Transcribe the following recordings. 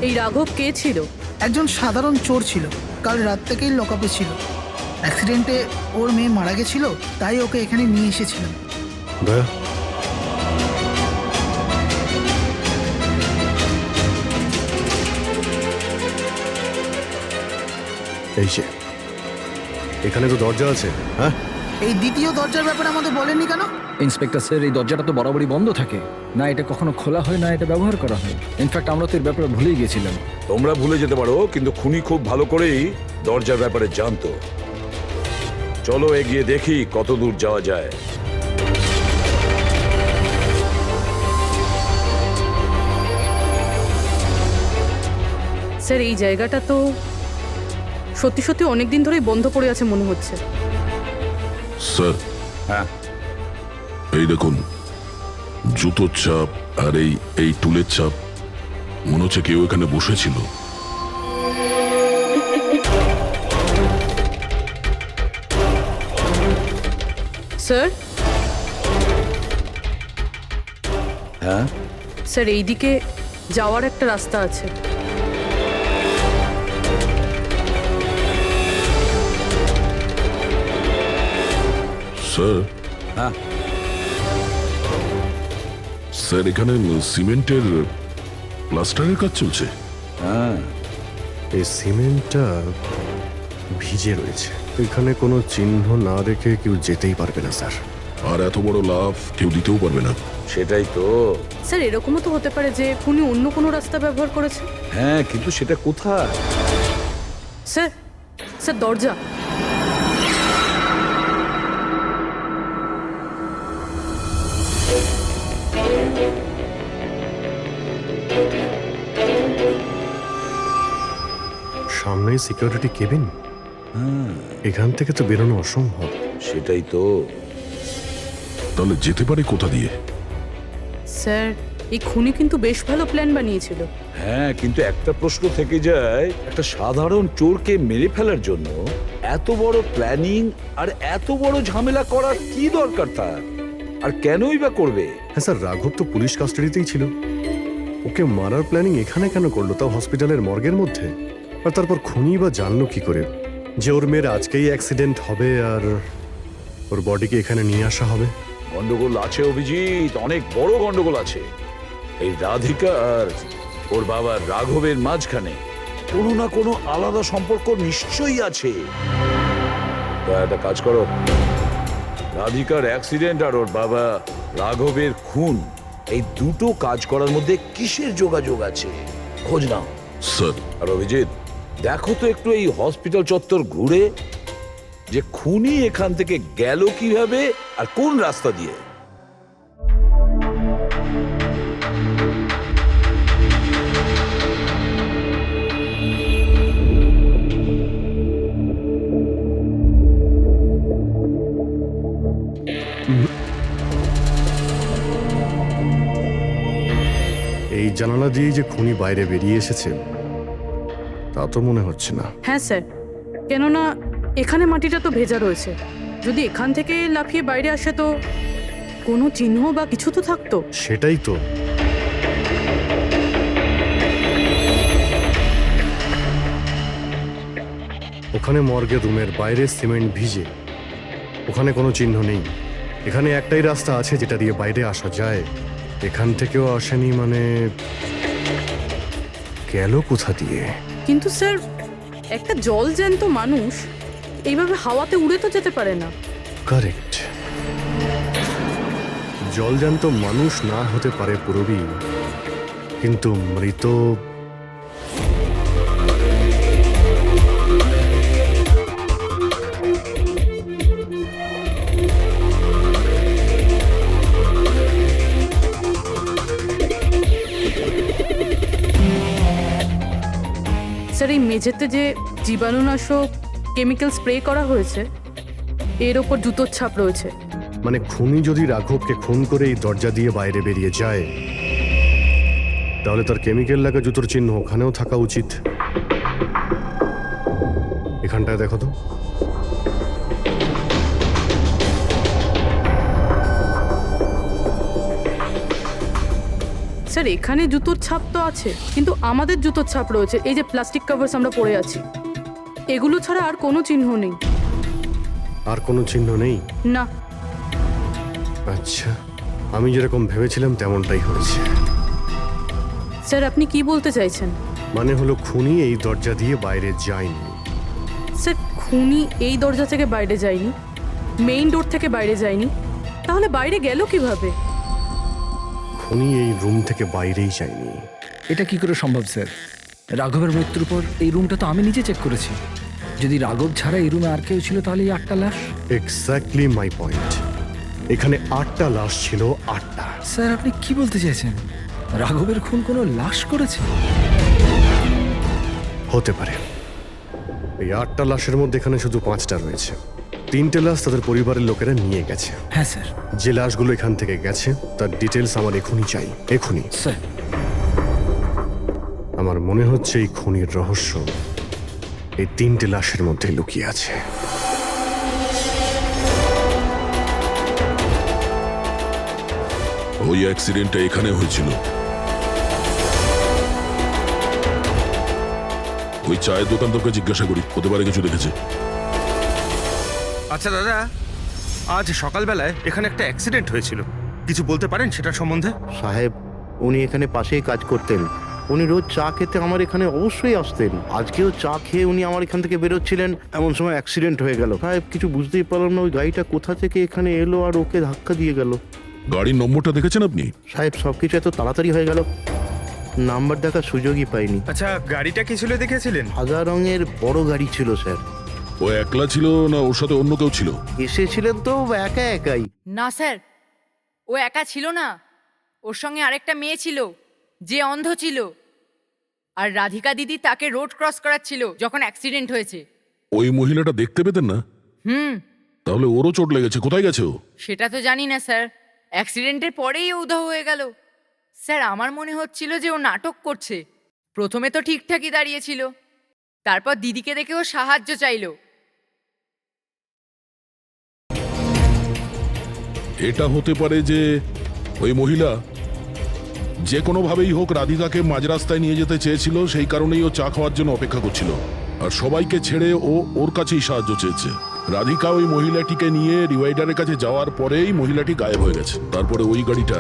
এই রাঘব কে ছিল? একজন সাধারণ চোর ছিল, কাল রাত থেকেই লকআপে ছিল। অ্যাক্সিডেন্টে ওর মেয়ে মারা গেছিল, তাই ওকে এখানে নিয়ে এসেছিলাম। দয়া, এই যে এখানে তো দরজা আছে। হ্যাঁ, এই দ্বিতীয় দরজার ব্যাপারে আমাদের বলেননি কেন? ইন্সপেক্টর স্যার, এই দরজাটা তো বরাবরই বন্ধ থাকে, না এটা কখনো খোলা হয় না এটা ব্যবহার করা হয়। ইনফ্যাক্ট আমরা তো এর ব্যাপারে ভুলেই গেছিলাম। তোমরা ভুলে যেতে পারো, কিন্তু খুনি খুব ভালো করেই দরজার ব্যাপারে জানতো। চলো এগিয়ে দেখি কত দূর যাওয়া যায়। স্যার এই জায়গাটা তো সত্যি সত্যি অনেকদিন ধরেই বন্ধ পড়ে আছে মনে হচ্ছে। স্যার, হ্যাঁ, এই দেখুন, জুতোর চাপ আর এই টুলের চাপ। মনে হচ্ছে কেউ এখানে বসেছিল। স্যার, হ্যাঁ, স্যার এইদিকে যাওয়ার একটা রাস্তা আছে। স্যার, হ্যাঁ, স্যার এখানে সিমেন্টের প্লাস্টারের কাজ চলছে। হ্যাঁ। এই সিমেন্টটা ভিজে রয়েছে। এখানে কোনো চিহ্ন না রেখে কেউ যেতেই পারবে না স্যার। আর এত বড় লাভ কেউ দিতেও পারবে না। সেটাই তো। স্যার এরকমও তো হতে পারে যে খুনি অন্য কোনো রাস্তা ব্যবহার করেছে। হ্যাঁ, কিন্তু সেটা কোথায়? স্যার, স্যার দরজা। সামনেই সিকিউরিটি কেবিন। এখান থেকে তো বেরোনো অসম্ভব। সেটাই তো। তাহলে যেতে পারে কোথা দিয়ে? স্যার এই খুনি কিন্তু বেশ ভালো প্ল্যান বানিয়েছিল। হ্যাঁ, কিন্তু একটা প্রশ্ন থেকে যায়, একটা সাধারণ চোরকে মেরে ফেলার জন্য এত বড় প্ল্যানিং আর এত বড় ঝামেলা করার কি দরকার তার? আর কেনই বা করবে? হ্যাঁ স্যার, রাঘব তো পুলিশ কাস্টাডিতেই ছিল। ওকে মারার প্ল্যানিং এখানে কেন করলো, তাও হসপিটালের মর্গের মধ্যে? আর তারপর খুনি বা জানলো কি করে যে ওর মেয়ের আজকেই অ্যাক্সিডেন্ট হবে আর ওর বডিকে এখানে নিয়ে আসা হবে? গন্ডগোল আছে অভিজিৎ, অনেক বড় গন্ডগোল আছে। এই রাধিকা আর ওর বাবা রাঘবের মাঝখানে কোনো না কোনো আলাদা সম্পর্ক নিশ্চয়ই আছে। তা একটা কাজ করো, রাধিকার অ্যাক্সিডেন্ট আর ওর বাবা রাঘবের খুন, এই দুটো কাজ করার মধ্যে কিসের যোগাযোগ আছে খোঁজ নাও। স্যার, আর অভিজিৎ, দেখো তো একটু এই হসপিটাল চত্বর ঘুরে যে খুনি এখান থেকে গেল কিভাবে আর কোন রাস্তা দিয়ে। এই জানালা দিয়ে যে খুনি বাইরে বেরিয়ে এসেছে তা তো মনে হচ্ছে না। হ্যাঁ স্যার, কেননা এখানে মাটিটা তো ভেজা রয়েছে। যদি এখান থেকে লাফিয়ে বাইরে আসে তো কোনো চিহ্ন বা কিছু তো থাকতো। সেটাই তো। ওখানে মর্গের রুমের বাইরে সিমেন্ট ভিজে, ওখানে কোনো চিহ্ন নেই। এখানে একটাই রাস্তা আছে যেটা দিয়ে বাইরে আসা যায়। এখান থেকেও আসেনি মানে গেল কোথা দিয়ে? কিন্তু স্যার একটা জল জ্যান্ত মানুষ এইভাবে হাওয়াতে উড়ে তো যেতে পারে না। কারেক্ট। জলজান্ত মানুষ না হতে পারে পুরবী, কিন্তু মৃত স্যার এই মেঝেতে যে জীবাণুনাশক কেমিক্যাল স্প্রে করা হয়েছে এর ওপর জুতোর ছাপ রয়েছে। মানে খুনি যদি রাঘবকে খুন করে এই দরজা দিয়ে বাইরে বেরিয়ে যায় তাহলে তার কেমিক্যাল লাগা জুতোর চিহ্ন ওখানেও থাকা উচিত। এখানটায় দেখো তো। স্যার স্যার এখানে জুতোর ছাপ তো আছে, কিন্তু আমাদের জুতোর ছাপ রয়েছে। এই যে প্লাস্টিক কভার্স আমরা পরে আছি, এগুলো ছাড়া আর কোনো চিহ্ন নেই। আর কোনো চিহ্ন নেই? না। আচ্ছা, আমি যেরকম ভেবেছিলাম তেমনটাই হয়েছে। স্যার আপনি কি বলতে চাইছেন? মানে হলো খুনি এই দরজা দিয়ে বাইরে যায়নি। স্যার খুনি এই দরজা থেকে বাইরে যায়নি, মেইন ডোর থেকে বাইরে যায়নি, তাহলে বাইরে গেল কিভাবে? খুনি এই রুম থেকে বাইরেই যায়নি। এটা কি করে সম্ভব স্যার? রাঘবের মৃত্যুর পর এই রুমটা তো আমি নিজে চেক করেছি। যদি রাঘব ছাড়া এই রুমে আর কেউ ছিল তাহলে এই 8টা লাশ। Exactly my point. এখানে 8টা লাশ ছিল, 8টা। স্যার আপনি কি বলতে চাইছেন? রাঘবের খুন কোনো লাশ করেছে? হতে পারে। এই 8টা লাশের মধ্যে এখানে শুধু 5টা রয়েছে। 3টে লাশ তাদের পরিবারের লোকেরা নিয়ে গেছে। হ্যাঁ স্যার। যে লাশগুলো এখান থেকে গেছে তার ডিটেলস আমার এখনই চাই, এখনই। স্যার আমার মনে হচ্ছে এই খুনির রহস্য এই 3টে লাশের মধ্যে লুকিয়ে আছে। ওই অ্যাক্সিডেন্টটা এখানে হয়েছিল। ওই চায়ের দোকানদারকে জিজ্ঞাসা করি, হতে পারে কিছু দেখেছে। আচ্ছা দাদা, আজ সকালবেলায় এখানে একটা অ্যাক্সিডেন্ট হয়েছিল, কিছু বলতে পারেন সেটার সম্বন্ধে? সাহেব, উনি এখানে পাশেই কাজ করতেন। উনি রোজ চা খেতে আমার এখানে অবশ্যই আসতেন। আজকেও চা খেয়ে উনি আমার এখান থেকে বেরোচ্ছিলেন, এমন সময় অ্যাক্সিডেন্ট হয়ে গেল। সাহেব কিছু বুঝতেই পারলাম না ওই গাড়িটা কোথা থেকে এখানে এলো আর ওকে ধাক্কা দিয়ে গেল। গাড়ির নম্বরটা দেখেছেন আপনি? সাহেব সবকিছু এত তাড়াতাড়ি হয়ে গেল, নাম্বার দেখার সুযোগই পাইনি। আচ্ছা গাড়িটা কি ছিল দেখেছিলেন? সাদা রঙের বড় গাড়ি ছিল স্যার। ও একলা ছিল না ওর সাথে অন্য কেউ ছিল? এসেছিলেন তো একা একাই। না স্যার, ও একা ছিল না, ওর সঙ্গে আরেকটা মেয়ে ছিল যে অন্ধ ছিল, আর রাধিকা দিদি তাকে রোড ক্রস করাচ্ছিল যখন অ্যাক্সিডেন্ট হয়েছে। ওই মহিলাটা দেখতে পেতেন না? তাহলে ওরও চোট লেগেছে। কোথায় গেছে ও? সেটা তো জানি না স্যার, অ্যাক্সিডেন্টের পরেই ও উধাও হয়ে গেল। স্যার আমার মনে হচ্ছিল যে ও নাটক করছে। প্রথমে তো ঠিকঠাকই দাঁড়িয়েছিল, তারপর দিদিকে দেখে ও সাহায্য চাইলো। এটা হতে পারে যে ওই মহিলা যে কোনোভাবেই হোক রাধিকাকে মাঝ রাস্তায় নিয়ে যেতে চেয়েছিল, সেই কারণেই ও চা খাওয়ার জন্য অপেক্ষা করছিল, আর সবাইকে ছেড়ে ও ওর কাছেই সাহায্য চেয়েছে। রাধিকা ওই মহিলাটিকে নিয়ে ডিভাইডারের কাছে যাওয়ার পরেই মহিলাটি গায়েব হয়ে গেছে। তারপরে ওই গাড়িটা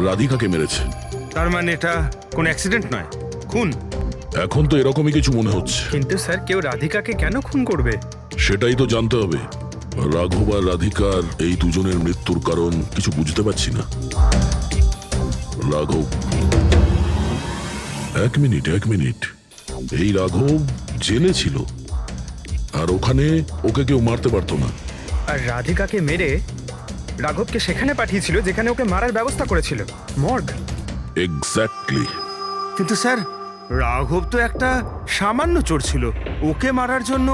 রাধিকাকে মেরেছে। তার মানে এটা কোন অ্যাক্সিডেন্ট নয়, খুন? এখন তো এরকমই কিছু মনে হচ্ছে। কিন্তু স্যার কেউ রাধিকাকে কেন খুন করবে? সেটাই তো জানতে হবে। রাঘব আর রাধিকার এই দুজনের মৃত্যুর কারণ কিছু বুঝতে পারছি না। রাঘব, এক মিনিট, এই রাঘব জেলে ছিল, আর ওখানে ওকে কেউ মারতে পারতো না। আর রাধিকাকে মেরে রাঘবকে সেখানে পাঠিয়েছিল যেখানে ওকে মারার ব্যবস্থা করেছিল, মর্গ। এক্স্যাক্টলি। কিন্তু স্যার রাঘব তো একটা সামান্য চোর ছিল, ওকে মারার জন্য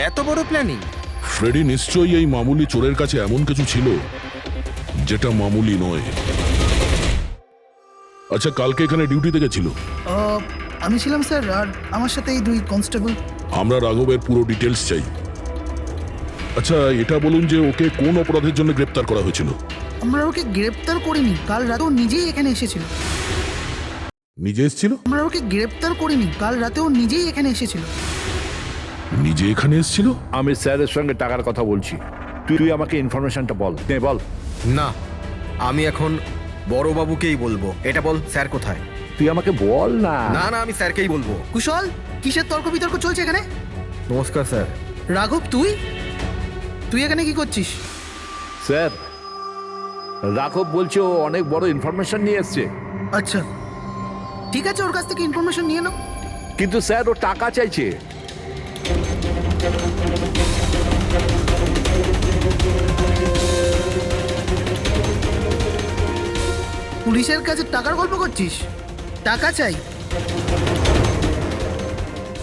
এত বড় প্ল্যানিং? ফ্রেডি নিশ্চয়ই এই মামুলি চোরের কাছে এমন কিছু ছিল যেটা মামুলি নয়। আচ্ছা, কালকে এখানে ডিউটিতে গেছিল? আমি ছিলাম স্যার, আর আমার সাথে এই 2 কনস্টেবল। আমরা রাঘবের পুরো ডিটেলস চাই। আচ্ছা এটা বলুন যে ওকে কোন অপরাধের জন্য গ্রেপ্তার করা হয়েছিল? আমরা ওকে গ্রেপ্তার করিনি, কাল রাতেও নিজেই এখানে এসেছিল। নিজে এসেছিল? আমরা ওকে গ্রেপ্তার করিনি, কাল রাতেও নিজেই এখানে এসেছিল। নিজে এখানে এসেছিল? আমি স্যারের সঙ্গে টাকার কথা বলছি, তুই আমাকে ইনফরমেশনটা বল। বল। না, আমি এখন বড়বাবুকেই বলবো। এটা বল, স্যার কোথায়? তুই আমাকে বল না। না না, আমি স্যারকেই বলবো। কুশল, কিসের তর্ক বিতর্ক চলছে এখানে? নমস্কার স্যার। রাঘব, তুই এখানে কি করছিস? স্যার, রাঘব বলছে ও অনেক বড় ইনফরমেশন নিয়ে এসছে। আচ্ছা ঠিক আছে, ওর কাছ থেকে ইনফরমেশন নিয়ে নাও। কিন্তু স্যার ও টাকা চাইছে। পুলিশের কাছে টাকার গল্প করছিস? টাকা চাই?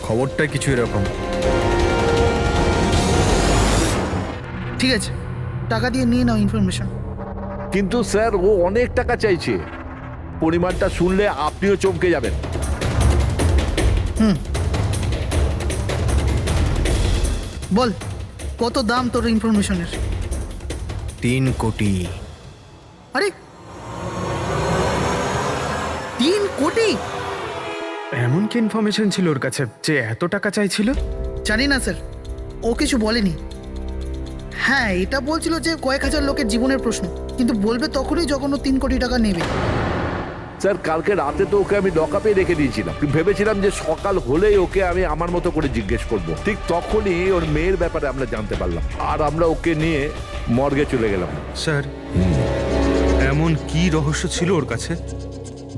খবরটা কিছু এরকম। ঠিক আছে, টাকা দিয়ে নিয়ে নাও ইনফরমেশন। কিন্তু স্যার ও অনেক টাকা চাইছে, পরিমাণটা শুনলে আপনিও চমকে যাবেন। বল, কত দাম তোর ইনফরমেশনের? 3 কোটি। আরে 3 কোটি? এমন কি ইনফরমেশন ছিল ওর কাছে যে এত টাকা চাইছিল? জানি না স্যার, ও কিছু বলেনি। হ্যাঁ, এটা বলছিল যে কয়েক হাজার লোকের জীবনের প্রশ্ন, কিন্তু বলবে তখনই যখন ও 3 কোটি টাকা নেবে। স্যার কালকে রাতে তো ওকে আমি লকআপে রেখে দিয়েছিলাম, ভেবেছিলাম যে সকাল হলেই ওকে আমি আমার মতো করে জিজ্ঞেস করব। ঠিক তখনই ওর মেয়ের ব্যাপারে আমরা জানতে পারলাম, আর আমরা ওকে নিয়ে মর্গে চলে গেলাম। স্যার, এমন কি রহস্য ছিল ওর কাছে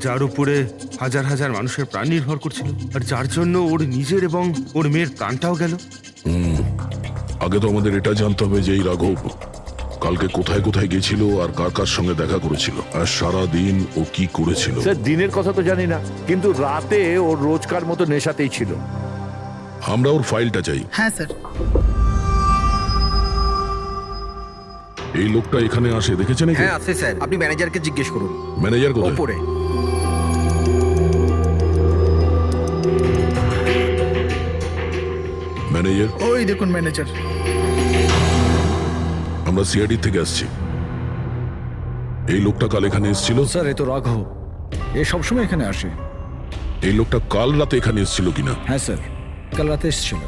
যার উপরে হাজার হাজার মানুষের প্রাণ নির্ভর করছিল, আর যার জন্য ওর নিজের এবং ওর মেয়ের প্রাণটাও গেল? আগে তো আমাদের এটা জানতে হবে যে এই রাঘব কালকে কোথায় কোথায় গেছিল আর কার কার সঙ্গে দেখা করেছিল, আর সারা দিন ও কি করেছিল। স্যার দিনের কথা তো জানি না, কিন্তু রাতে ওর রোজকার মতো নেশাতেই ছিল। আমরা ওর ফাইলটা চাই। হ্যাঁ স্যার। এই লোকটা এখানে আসে দেখেছেন? হ্যাঁ আছে স্যার, আপনি ম্যানেজারকে জিজ্ঞেস করুন। ম্যানেজার কোথায়? ওপরে। ম্যানেজার? ওই দেখুন ম্যানেজার। আমরা সিআইডি থেকে আসছি। এই লোকটা কাল এখানে এসেছিল? স্যার এ তো রাঘব, এ সবসময় এখানে আসে। এই লোকটা কাল রাতে এখানে এসেছিল কিনা? হ্যাঁ স্যার, কাল রাতে এসেছিল,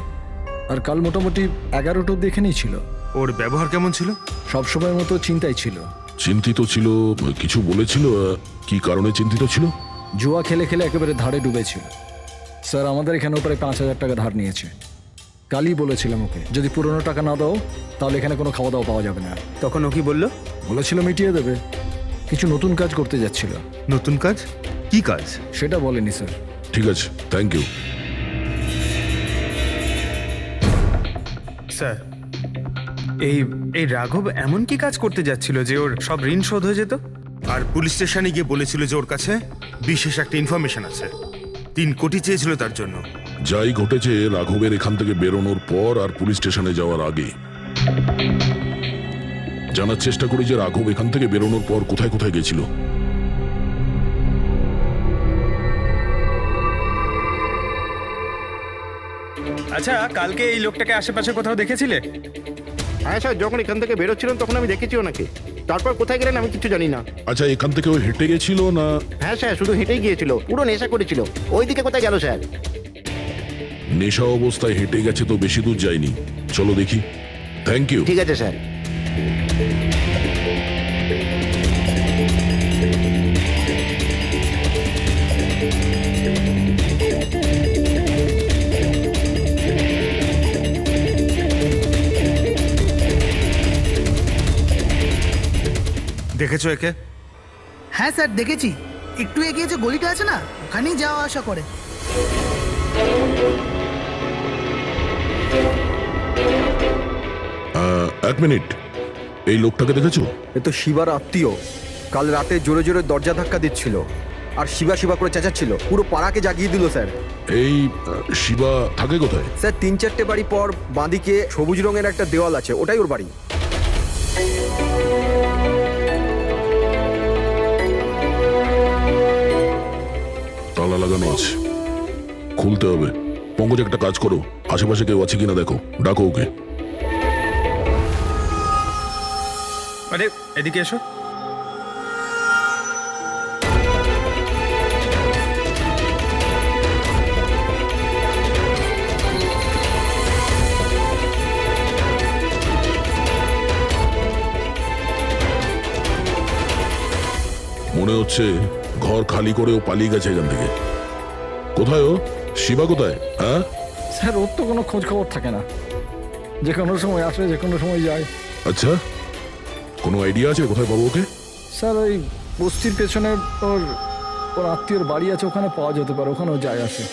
আর কাল মোটামুটি 11টা অব্দি এখানেই ছিল। ওর ব্যবহার কেমন ছিল? সবসময়ের মতো চিন্তায় ছিল। চিন্তিত ছিল? কিছু বলেছিল? কি কারণে চিন্তিত ছিল? জুয়া খেলে খেলে একেবারে ধারে ডুবেছিল। স্যার আমাদের এখানেও প্রায় 5,000 টাকা ধার নিয়েছে। কালই বলেছিলাম ওকে যদি পুরনো টাকা না দাও তাহলে এখানে কোনো খাওয়া দাওয়া পাওয়া যাবে না। তখন ও কি বললো? বলেছিল মিটিয়ে দেবে। কিছু নতুন কাজ করতে যাচ্ছিল। নতুন কাজ? কি কাজ? সেটা বলেনি স্যার। ঠিক আছে, থ্যাংক ইউ। স্যার, এই এই রাঘব এমন কি কাজ করতে যাচ্ছিল যে ওর সব ঋণ শোধ হয়ে যেত? আর পুলিশ স্টেশনে গিয়ে বলেছিল যে ওর কাছে বিশেষ একটা ইনফরমেশন আছে, 3 কোটি চেয়েছিল তার জন্য। যাই ঘটেছে রাঘবের এখান থেকে বেরোনোর পর আর পুলিশ স্টেশনে যাওয়ার আগে জানার চেষ্টা করি যে রাঘব এখান থেকে বেরোনোর পর কোথায় কোথায় গেছিল। আচ্ছা, কালকে এই লোকটাকে আশেপাশে কোথাও দেখেছিলে? হ্যাঁ স্যার, যখন এখান থেকে বেরোচ্ছিলেন তখন আমি দেখেছি ওনাকে। তারপর কোথায় গেলেন আমি কিছু জানি না। আচ্ছা, এখান থেকে ও হেঁটে গেছিল না? হ্যাঁ স্যার, শুধু হেঁটেই গিয়েছিল, পুরো নেশা করেছিল। ওইদিকে কোথায় গেল স্যার? নেশা অবস্থায় হেঁটে গেছে তো বেশি দূর যায়নি। চলো দেখি। Thank you. ঠিক আছে স্যার। দেখেছো একে? হ্যাঁ স্যার দেখেছি, একটু এগিয়ে যে গলিটা আছে না, ওখানেই যাওয়া আসা করে। এক মিনিট, এই লোকটাকে দেখেছো? এ তো শিবার আত্মীয়। কাল রাতে জোরে জোরে দরজা ধাক্কা দিচ্ছিল আর শিবা শিবা করে চেঁচাচ্ছিল, পুরো পাড়াকে জাগিয়ে দিল স্যার। এই শিবা থাকে কোথায়? স্যার 3-4টে বাড়ি পর বাঁদিকে সবুজ রঙের একটা দেওয়াল আছে, ওটাই ওর বাড়ি। তালা লাগানো আছে, খুলতে হবে। পঙ্কজ একটা কাজ করো, আশেপাশে কেউ আছে কিনা দেখো, ডাকো ওকে। আরে এদিকে এসো। মনে হচ্ছে ঘর খালি করে ও পালিয়ে গেছে এখান থেকে। কোথায় ও? শিবা কোথায়? হ্যাঁ স্যার ওর তো কোনো খোঁজ খবর থাকে না, যে কোনো সময় আসে যে কোনো সময় যায়। আচ্ছা, কোনো আইডিয়া আছে কোথায় পাবো ওকে? স্যার ওই বস্তির পেছনে ওর ওর আত্মীয়র বাড়ি আছে, ওখানে পাওয়া যেতে পারে, ওখানেও যায় আসে।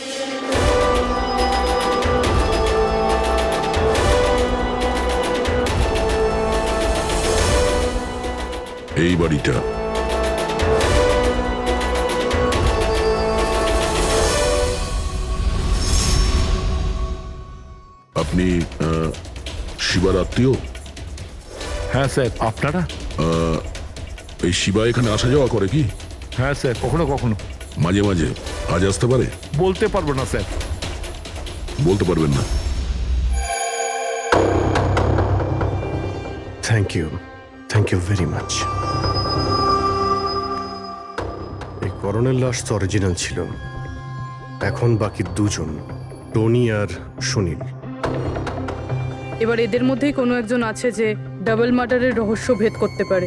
এই বাড়িটা। আপনি শিবার আত্মীয়? হ্যাঁ স্যার, আপনারা? এই শিবা এখানে আসা যাওয়া করে কি? হ্যাঁ স্যার, কখনো কখনো। মাঝে মাঝে? আজ আসতে পারে? বলতে পারবো না স্যার। বলতে পারবেন না? Thank you very much. এই করণের লাশ তো অরিজিনাল ছিল, এখন বাকি দুজন, টনি আর সুনীল। এবার এদের মধ্যেই কোনো একজন আছে যে ডাবল মার্ডারের রহস্য ভেদ করতে পারে।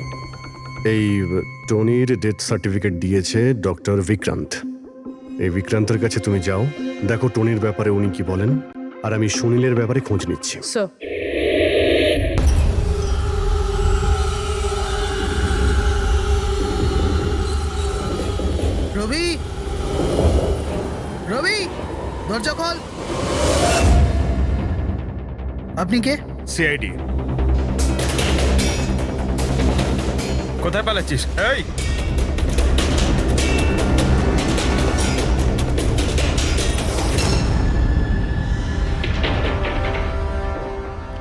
এই টনির ডেথ সার্টিফিকেট দিয়েছে ডক্টর বিক্রান্ত। এই বিক্রান্তের কাছে তুমি যাও, দেখো টনির ব্যাপারে উনি কি বলেন, আর আমি সুনীলের ব্যাপারে খোঁজ নিচ্ছি। স্যার, রবি, রবি, দরজা খোল। আপনি কে? সিআইডি। কোথায় পালাচ্ছিস? এই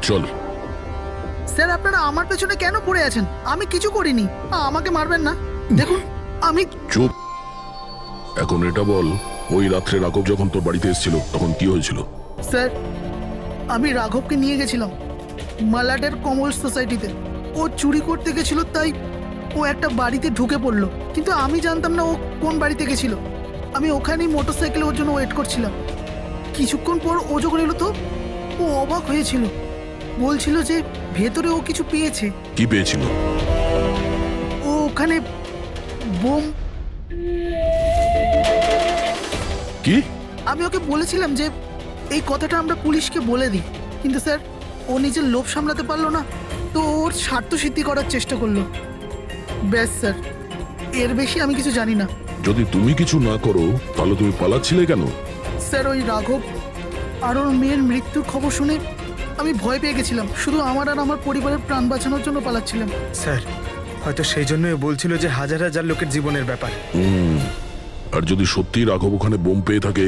চল। স্যার, আপনারা আমার পেছনে কেন পড়ে আছেন? আমি কিছু করিনি। আমাকে মারবেন না। দেখুন, আমি চুপ। এখন এটা বল, ওই রাত্রে রাঘব যখন তোর বাড়িতে এসেছিল তখন কি হয়েছিল? স্যার, আমি রাঘবকে নিয়ে গেছিলাম মালাডের কমল সোসাইটিতে। ও চুরি করতে গেছিল, তাই ও একটা বাড়িতে ঢুকে পড়লো, কিন্তু আমি জানতাম না ও কোন বাড়িতে গেছিল। আমি ওখানেই মোটরসাইকেলে ওর জন্য ওয়েট করছিলাম। কিছুক্ষণ পর ও যখন এলো তো ও অবাক হয়েছিল, বলছিল যে ভেতরে ও কিছু পেয়েছে। কি পেয়েছিল? ও ওখানে বোম। কি? আমি ওকে বলেছিলাম যে এই কথাটা আমরা পুলিশকে বলে দিই, কিন্তু স্যার ও নিজের লোভ সামলাতে পারলো না, তো ওর স্বার্থ সিদ্ধি করার চেষ্টা করলো। ব্যাস স্যার, এর বেশি আমি কিছু জানি না। যদি তুমি কিছু না করো তাহলে তুমি পালাচ্ছিলে কেন? স্যার, ওই রাঘব আর ওর মেয়ের মৃত্যুর খবর শুনে আমি ভয় পেয়ে গেছিলাম। শুধু আমার আর আমার পরিবারের প্রাণ বাঁচানোর জন্য পালাচ্ছিলাম। স্যার, হয়তো সেই জন্যই বলছিল যে হাজার হাজার লোকের জীবনের ব্যাপার। আর যদি সত্যি রাঘব ওখানে বোম পেয়ে থাকে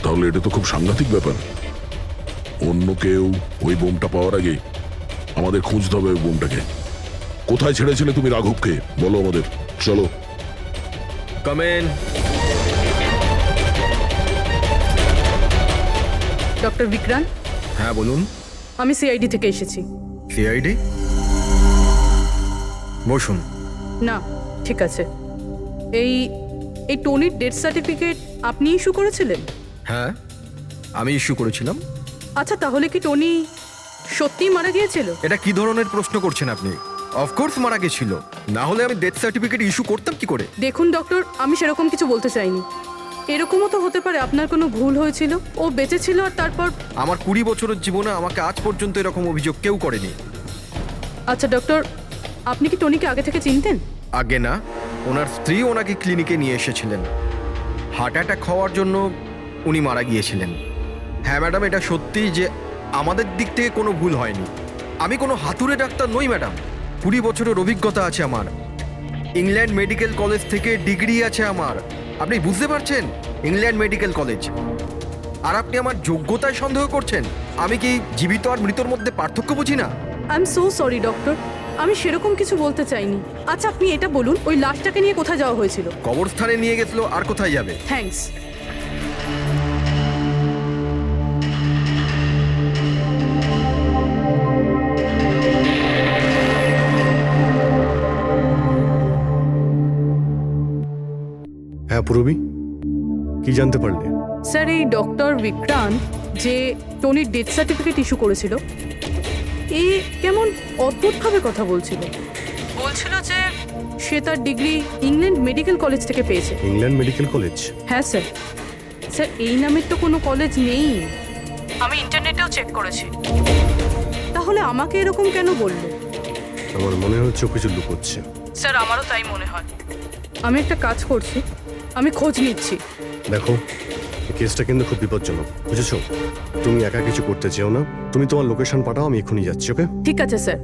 তাহলে এটা তো খুব সাংঘাতিক ব্যাপার। অন্য কেউ ওই বোমটা পাওয়ার আগে আমাদের খুঁজতে হবে ওই বোমটাকে। কোথায় ছেড়েছিলে তুমি রাঘবকে? বলো আমাদের। চলো। কামেন। ডক্টর বিক্রান্ত, হ্যাঁ বলুন। আমি সিআইডি থেকে এসেছি। সিআইডি? বসুন। না, ঠিক আছে। এই এই টনির ডেথ সার্টিফিকেট আপনি ইস্যু করেছিলেন? হ্যাঁ, আমি ইস্যু করেছিলাম। আচ্ছা, তাহলে কি টনি সত্যিই মারা গিয়েছিল? এটা কি ধরনের প্রশ্ন করছেন আপনি? অফকোর্স মারা গেছিল, না হলে আমি ডেথ সার্টিফিকেট ইস্যু করতাম কি করে? দেখুন ডক্টর, আমি সেরকম কিছু বলতে চাইনি। এরকমও তো হতে পারে আপনার কোনো ভুল হয়েছিল, ও বেঁচে ছিল আর তারপর। আমার 20 বছরের জীবনে আমাকে আজ পর্যন্ত এরকম অভিযোগ কেউ করেনি। আচ্ছা ডক্টর, আপনি কি টনিকে আগে থেকে চিনতেন? আগে না, ওনার স্ত্রী ওনাকে ক্লিনিকে নিয়ে এসেছিলেন। হার্ট অ্যাটাক হওয়ার জন্য উনি মারা গিয়েছিলেন। হ্যাঁ ম্যাডাম, এটা সত্যি যে আমাদের দিক থেকে কোনো ভুল হয়নি। আমি কোনো হাতুড়ে ডাক্তার নই ম্যাডাম। 20 বছরের অভিজ্ঞতা আছে আমার। ইংল্যান্ড মেডিকেল কলেজ থেকে ডিগ্রি আছে আমার। আপনি বুঝতে পারছেন? England medical college. আর আপনি আমার যোগ্যতায় সন্দেহ করছেন? আমি কি জীবিত আর মৃতর মধ্যে পার্থক্য বুঝি না? I am so sorry doctor, আমি সেরকম কিছু বলতে চাইনি। আচ্ছা, আপনি এটা বলুন, ওই লাশটাকে নিয়ে কোথায় যাওয়া হয়েছিল? কবরস্থানে নিয়ে গেছিল, আর কোথায় যাবে? থ্যাঙ্কস। হ্যাঁ পুরবি, কি জানতে পারলে? স্যার, এই ডক্টর বিক্রান্ত যে টনির ডেথ সার্টিফিকেট ইস্যু করেছিল, এ কেমন অদ্ভুতভাবে কথা বলছিল। বলছিল যে সে তার ডিগ্রি ইংল্যান্ড মেডিকেল কলেজ থেকে পেয়েছে। England medical college? হ্যাঁ স্যার। স্যার, এই নামের তো কোনো কলেজ নেই। আমি ইন্টারনেটেও চেক করেছি। তাহলে আমাকে এরকম কেন বললো? আমার মনে হচ্ছে ও কিছু লুকোচ্ছে। স্যার, আমারও তাই মনে হয়। আমি একটা কাজ করছি, আমি খোঁজ নিচ্ছি। দেখো, এই কেসটা কিন্তু খুব বিপজ্জনক, বুঝেছো? তুমি একা কিছু করতে চেও না। তুমি তোমার লোকেশন পাঠাও, আমি এক্ষুনি যাচ্ছি। ওকে? ঠিক আছে স্যার।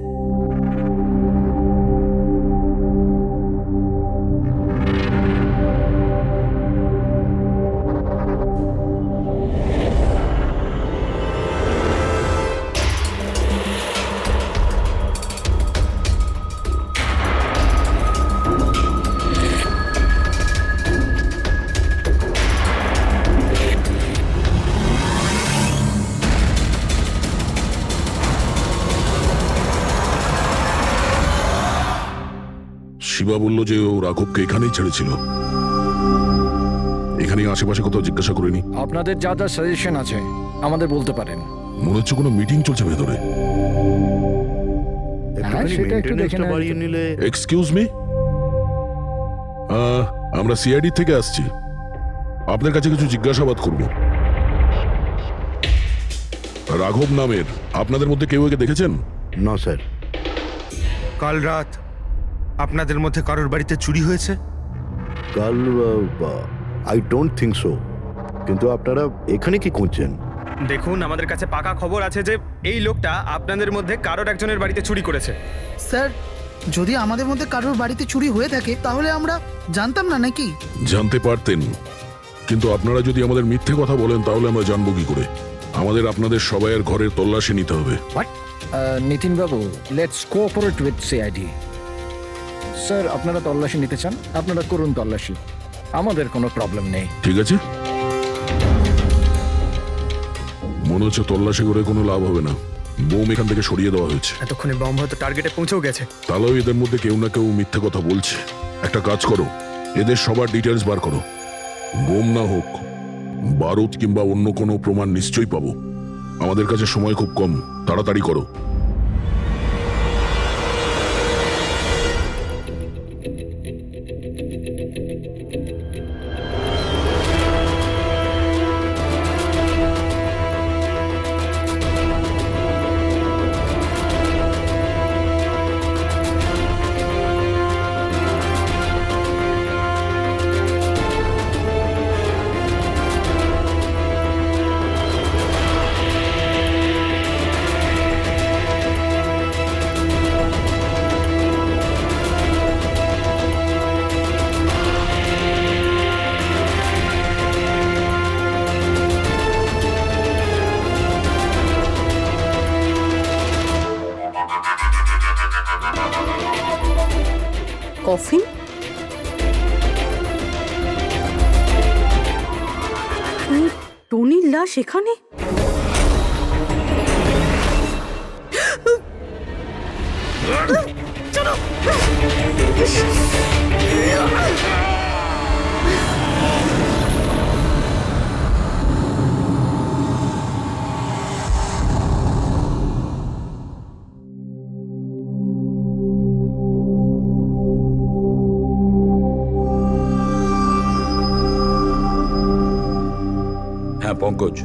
শিবা বলল যে ও রাঘবকে এখানেই ছেড়েছিল। এখানেই আশেপাশে কোথাও জিজ্ঞাসা করিনি? আপনাদের যা যা সাজেশন আছে আমাদের বলতে পারেন। মনে হচ্ছে কোনো মিটিং চলছে ভেতরে। একটুখানি সেটা একটু দেখে মেইনটেনেন্সটা নেওয়া বাড়িয়ে নিলে। এক্সকিউজ মি, আমরা সিআইডি থেকে আসছি, আপনার কাছে কিছু জিজ্ঞাসাবাদ করব। রাঘব নামের আপনাদের মধ্যে কেউ একে দেখেছেন? না স্যার। কাল রাত আপনাদের মধ্যে কারোর বাড়িতে চুরি হয়েছে? কাল আই ডোন্ট থিঙ্ক সো। কিন্তু আপনারা এখানে কি খুঁজছেন? দেখুন, আমাদের কাছে পাকা খবর আছে যে এই লোকটা আপনাদের মধ্যে কারোর একজনের বাড়িতে চুরি করেছে। স্যার, যদি আমাদের মধ্যে কারোর বাড়িতে চুরি হয়ে থাকে তাহলে আমরা জানতাম না নাকি? জানতে পারতেন, কিন্তু আপনারা যদি আমাদের মিথ্যে কথা বলেন তাহলে আমরা জানবো কি করে? আমাদের আপনাদের সবাইয়ের ঘরের তল্লাশি নিতে হবে। নিতিন বাবু, let's cooperate with CID. Sir, আপনারা তল্লাশি নিতে চান, আপনারা করুন তল্লাশি, আমাদের কোনো প্রবলেম নেই। ঠিক আছে, মনে হচ্ছে তল্লাশি করে কোনো লাভ হবে না। বোম এখান থেকে সরিয়ে দেওয়া হয়েছে। এতক্ষণে বম্ব হয়তো টার্গেটে পৌঁছেও গেছে। তাহলেও এদের মধ্যে কেউ না কেউ মিথ্যে কথা বলছে। একটা কাজ করো, এদের সবার ডিটেলস বার করো। বোম না হোক, বারুদ কিংবা অন্য কোনো প্রমাণ নিশ্চয়ই পাবো। আমাদের কাছে সময় খুব কম, তাড়াতাড়ি করো। কফিন? টনির লাশ এখানে? হ্যাঁ পঙ্কজ,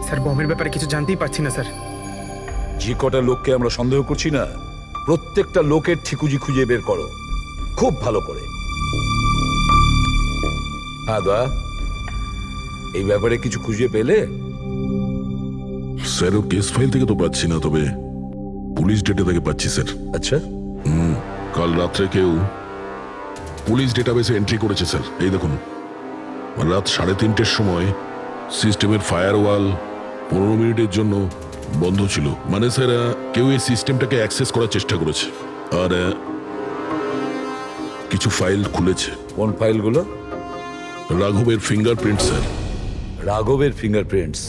স্যার, বম্বের ব্যাপারে কিছু জানতেই পারছি না স্যার। যে কটা লোককে আমরা সন্দেহ করছি না, প্রত্যেকটা লোকের ঠিকুজি খুঁজে বের করো খুব ভালো করে। হ্যাঁ দয়া, এই ব্যাপারে কিছু খুঁজে পেলে? স্যার, ও কেস ফাইল থেকে তো পাচ্ছি না, তবে পুলিশ ডেটা থেকে পাচ্ছি স্যার। আচ্ছা, কাল রাত্রে কেউ পুলিশ ডেটাবেসে এন্ট্রি করেছে স্যার। এই দেখুন, রাত 3:30টার সময় সিস্টেমের ফায়ারওয়াল 15 মিনিটের জন্য বন্ধ ছিল। মানে স্যার, কেউ এই সিস্টেমটাকে অ্যাক্সেস করার চেষ্টা করেছে আর কিছু ফাইল খুলেছে। কোন ফাইলগুলো? রাঘবের ফিঙ্গারপ্রিন্ট স্যার। রাঘবের ফিঙ্গারপ্রিন্টস?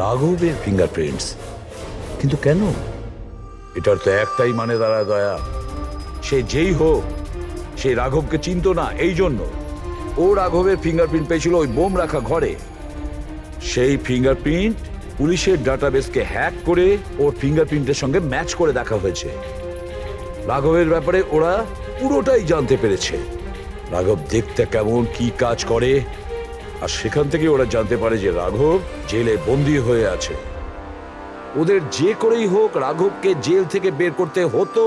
রাঘবের ফিঙ্গারপ্রিন্টস? কিন্তু কেন? এটার তো একটাই মানে দাঁড়ায় দয়া, সে যেই হোক সে রাঘবকে চিনতো না, এই জন্য ও রাঘবের ফিঙ্গারপ্রিন্ট পেয়েছিল ওই বোম রাখা ঘরে। সেই ফিঙ্গারপ্রিন্ট পুলিশের ডাটাবেসকে হ্যাক করে ওর ফিঙ্গারপ্রিন্টের সঙ্গে ম্যাচ করে দেখা হয়েছে। রাঘবের ব্যাপারে ওরা পুরোটাই জানতে পেরেছে, রাঘব দেখতে কেমন, কি কাজ করে, আর সেখান থেকে ওরা জানতে পারে যে রাঘব জেলে বন্দী হয়ে আছে। ওদের যে করেই হোক রাঘবকে জেল থেকে বের করতে হতো।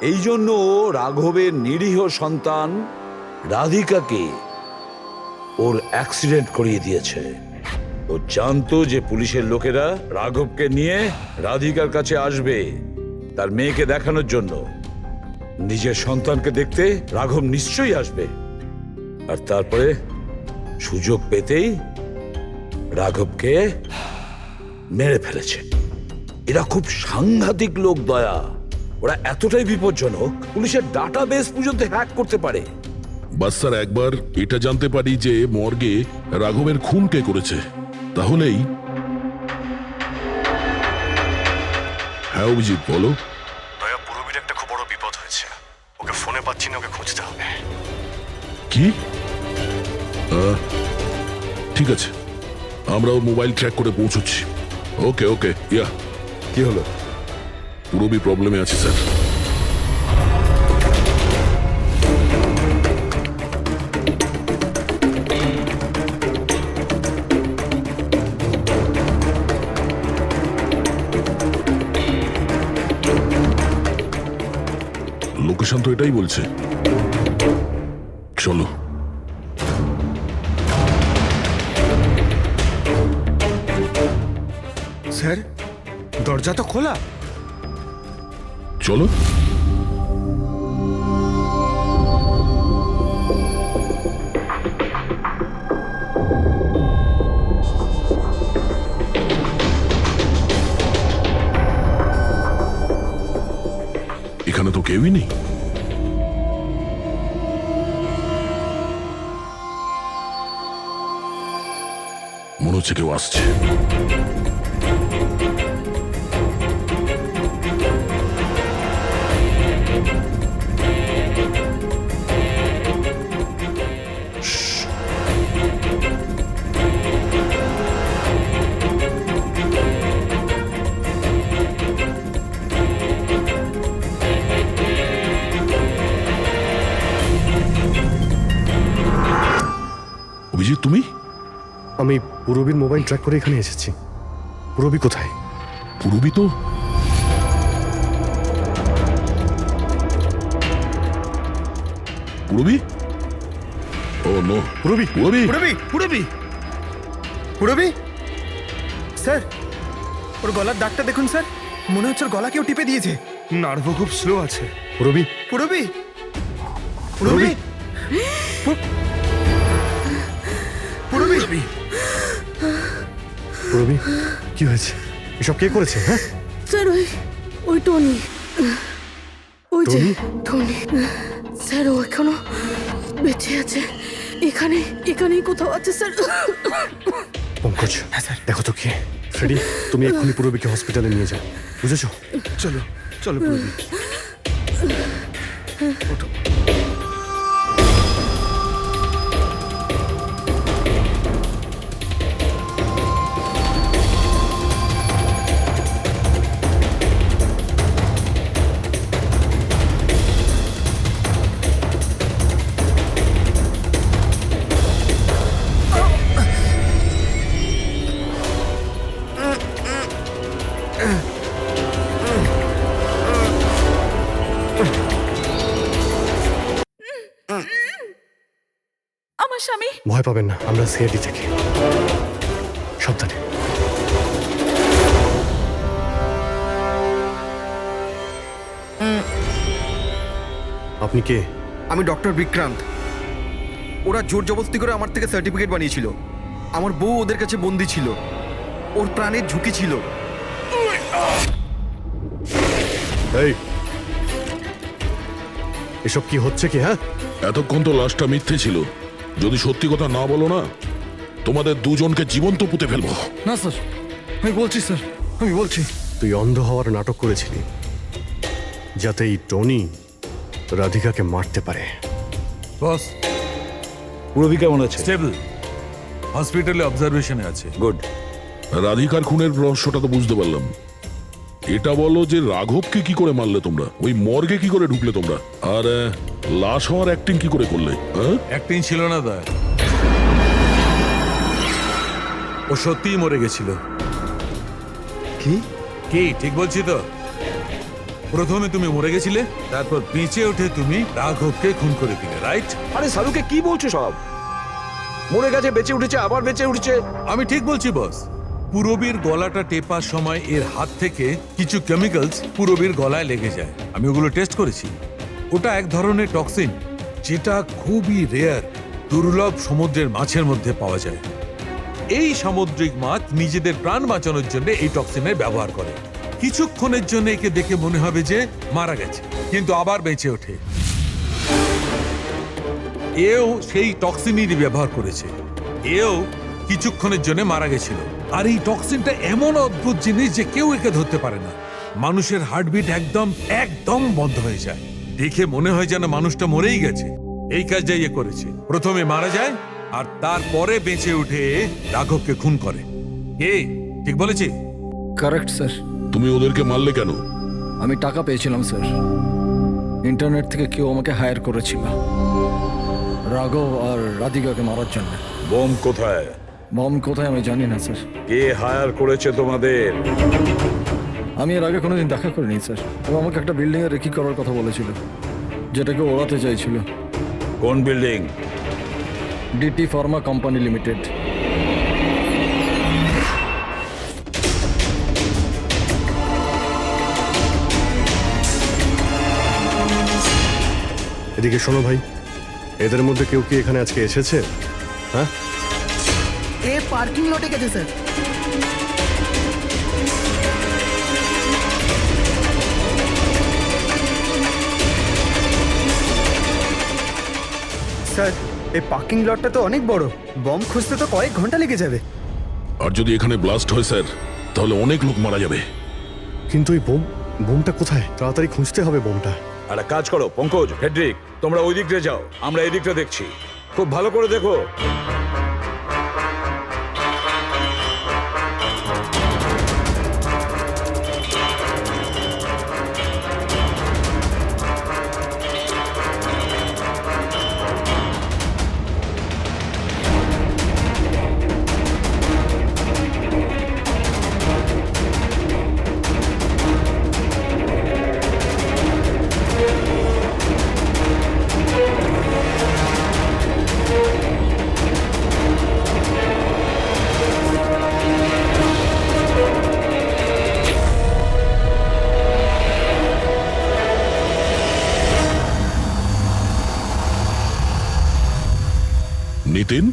এই জন্য রাঘবের নিরীহ সন্তান রাধিকাকে ওর অ্যাক্সিডেন্ট করিয়ে দিয়েছে। ও জানতো যে পুলিশের লোকেরা রাঘবকে নিয়ে রাধিকার কাছে আসবে তার মেয়েকে দেখানোর জন্য। নিজের সন্তানকে দেখতে রাঘব নিশ্চয়ই আসবে, আর তারপরে সুযোগ পেতেই রাঘবকে মেরে ফেলেছে। এরা খুব সাংঘাতিক লোক দয়া, ওরা এতটাই বিপজ্জনক পুলিশের ডাটাবেস পর্যন্ত হ্যাক করতে পারে। বাস স্যার, একবার এটা জানতে পারি যে মর্গে রাঘবের খুন কে করেছে, তাহলেই। হ্যাঁ অভিজিৎ, বলো। পাচ্ছি না, ওকে খুঁজতে হবে। কি? ঠিক আছে, আমরা ওর মোবাইল ট্র্যাক করে পৌঁছচ্ছি। ওকে ওকে, ইয়া। কি হলো? পুরোবি প্রবলেমে আছে স্যার। লোকেশন তো এটাই বলছে। চলো। স্যার, দরজা তো খোলা। চলো। এখানে তো কেউই নেই। মনে হচ্ছে কেউ আসছে। অভিজিৎ, তুমি? আমি পুরবীর মোবাইল ট্র্যাক করে এখানে এসেছি। পুরবী কোথায়? পুরবী তো পুরবী? ও নো, পুরবী! পুরবী! পুরবি, পুরবি, পুরবি! স্যার, ওর গলার দাগটা দেখুন স্যার, মনে হচ্ছে ওর গলা কেউ টিপে দিয়েছে। নার্ভও খুব স্লো আছে। পুরবী! পুরবি, পুরবি, পুরবি! পুরবী, কি হয়েছে? এসব কে করেছে? হ্যাঁ, স্যার ওই টনি, ওই যে টনি? টনি স্যার, ও এখনো বেঁচে আছে। এখানেই কোথাও আছে স্যার। পঙ্কজ, দেখো তো কে। ফ্রেডি, তুমি এক্ষুনি পুরবীকে হসপিটালে নিয়ে যাও, বুঝেছো? চলো চলো পুরবি। আমার স্বামী। ভয় পাবেন না, আমরা সিআইডি থেকে। সাবধানে। আপনি কে? আমি ডক্টর বিক্রান্ত। ওরা জোর জবরদস্তি করে আমার থেকে সার্টিফিকেট বানিয়েছিল। আমার বউ ওদের কাছে বন্দি ছিল, ওর প্রাণের ঝুঁকি ছিল। এই, এসব কি হচ্ছে কি? হ্যাঁ, এতক্ষণ তো লাশটা মিথ্যে ছিল। যদি সত্যি কথা না বলো না, তোমাদের দুজনকে জীবন্ত পুঁতে ফেলবো। না স্যার, আমি বলছি স্যার, আমি বলছি। তুই অন্ধ হওয়ার নাটক করেছিলি যাতে এই টনি রাধিকাকে মারতে পারে। বস, পুরবী কেমন আছে? স্টেবল, হসপিটালে অবজারভেশনে আছে। গুড। রাধিকার খুনের রহস্যটা তো বুঝতে পারলাম। এটা বলো যে রাঘবকে কি করে মারলে তোমরা? ওই মর্গে কি করে ঢুকলে তোমরা? আর লাশ হওয়ার অ্যাক্টিং কি করে করলে? হ্যাঁ, অ্যাক্টিং ছিল না দা, ও সত্যিই মরে গেছিল। কি? কি ঠিক বলছি তো? প্রথমে তুমি মরে গেছিলে, তারপর বেঁচে উঠে তুমি রাঘবকে খুন করে দিলে, রাইট? আরে সালুকে কি বলছো সব? মরে গেছে, বেঁচে উঠেছে, আবার বেঁচে উঠছে। আমি ঠিক বলছি বস। পুরবীর গলাটা টেপার সময় এর হাত থেকে কিছু কেমিক্যালস পুরবীর গলায় লেগে যায়। আমি ওগুলো টেস্ট করেছি। ওটা এক ধরনের টক্সিন, যেটা খুবই রেয়ার, দুর্লভ সমুদ্রের মাছের মধ্যে পাওয়া যায়। এই সামুদ্রিক মাছ নিজেদের প্রাণ বাঁচানোর জন্য এই টক্সিনের ব্যবহার করে। কিছুক্ষণের জন্য একে দেখে মনে হবে যে মারা গেছে, কিন্তু আবার বেঁচে ওঠে। এও সেই টক্সিনেরই ব্যবহার করেছে। এও কিছুক্ষণের জন্য মারা গেছিল। আর এই টক্সিনটা এমন অদ্ভুত জিনিস যে কেউ একে ধরতে পারে না। মানুষের হার্টবিট একদম একদম বন্ধ হয়ে যায়। দেখে মনে হয় যেন মানুষটা মরেই গেছে। এই কাজটা ইয়ে করেছে, প্রথমে মারা যায় আর তারপরে বেঁচে উঠে রাঘবকে খুন করে। কে ঠিক বলেছি? Correct sir. তুমি ওদেরকে মারলে কেন? আমি টাকা পেয়েছিলাম স্যার, ইন্টারনেট থেকে কেউ আমাকে হায়ার করেছিল রাঘব আর রাধিকাকে মারার জন্য। বোম কোথায়? বম কোথায় আমি জানি না স্যার। কে হায়ার করেছে তোমাদের? আমি এর আগে কোনোদিন দেখা করিনি স্যার। ও আমাকে একটা বিল্ডিংয়ে রেকি করার কথা বলেছিল, যেটাকে ওড়াতে চাইছিল। কোন building? DT pharma company limited. এদিকে শোনো ভাই, এদের মধ্যে কেউ কি এখানে আজকে এসেছে? হ্যাঁ, এ পার্কিং লটে গেছে স্যার। স্যার এই পার্কিং লটটা তো অনেক বড়, বম খুঁজতে তো কয়েক ঘন্টা লেগে যাবে। আর যদি এখানে ব্লাস্ট হয় স্যার, তাহলে অনেক লোক মারা যাবে। কিন্তু ওই বোমটা কোথায়? তাড়াতাড়ি খুঁজতে হবে বোমটা। একটা কাজ করো পঙ্কজ, ফেডরিক, তোমরা ওই দিকটা যাও, আমরা এই দিকটা দেখছি। খুব ভালো করে দেখো। নিতিন,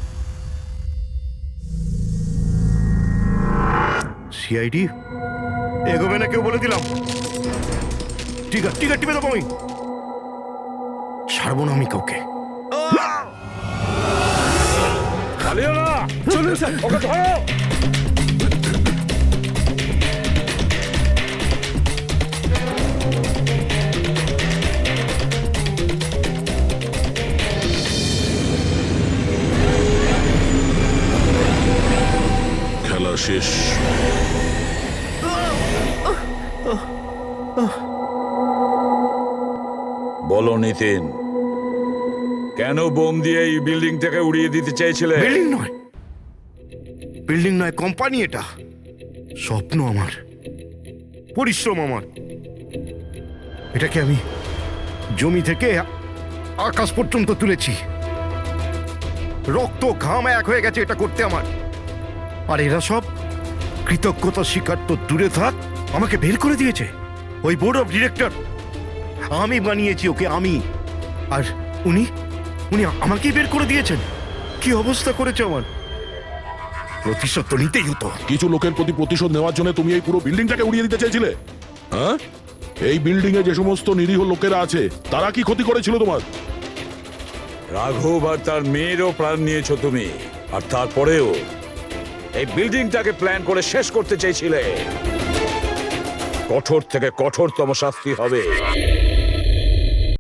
সিআইডি এগোবে না কেউ বলে দিলাম। টিকা টিকা টিপে দেবো আমি, ছাড়বো না আমি কাউকে। চলুন স্যার, ওকে ধরো। খেলা শেষ। বলো নিতিন, কেন বোম দিয়ে এই বিল্ডিংটাকে উড়িয়ে দিতে চাইছিলে? বিল্ডিং নয়, বিল্ডিং নয়, কোম্পানি এটা। স্বপ্ন আমার, পরিশ্রম আমার। এটাকে আমি জমি থেকে আকাশ পর্যন্ত তুলেছি। রক্ত ঘাম এক হয়ে গেছে এটা করতে আমার। আর এরা সব কৃতজ্ঞতা স্বীকার তো দূরে থাক, আমাকে বের করে দিয়েছে ওই বোর্ড অফ ডিরেক্টর। আমি বানিয়েছি ওকে, আমি। আর উনি উনি আমাকেই বের করে দিয়েছেন। কি অবস্থা করেছে আমার। প্রতিশোধ তো নিতেই হতো। কিছু লোকের প্রতি প্রতিশোধ নেওয়ার জন্য তুমি এই পুরো বিল্ডিংটাকে উড়িয়ে দিতে চাইছিলে? হ্যাঁ, এই বিল্ডিং এ যে সমস্ত নিরীহ লোকেরা আছে তারা কি ক্ষতি করেছিল তোমার? রাঘব আর তার মেয়েরও প্রাণ নিয়েছো তুমি, আর তারপরেও এই বিল্ডিংটাকে প্ল্যান করে শেষ করতে চাইছিলে। কঠোর থেকে কঠোরতম শাস্তি হবে।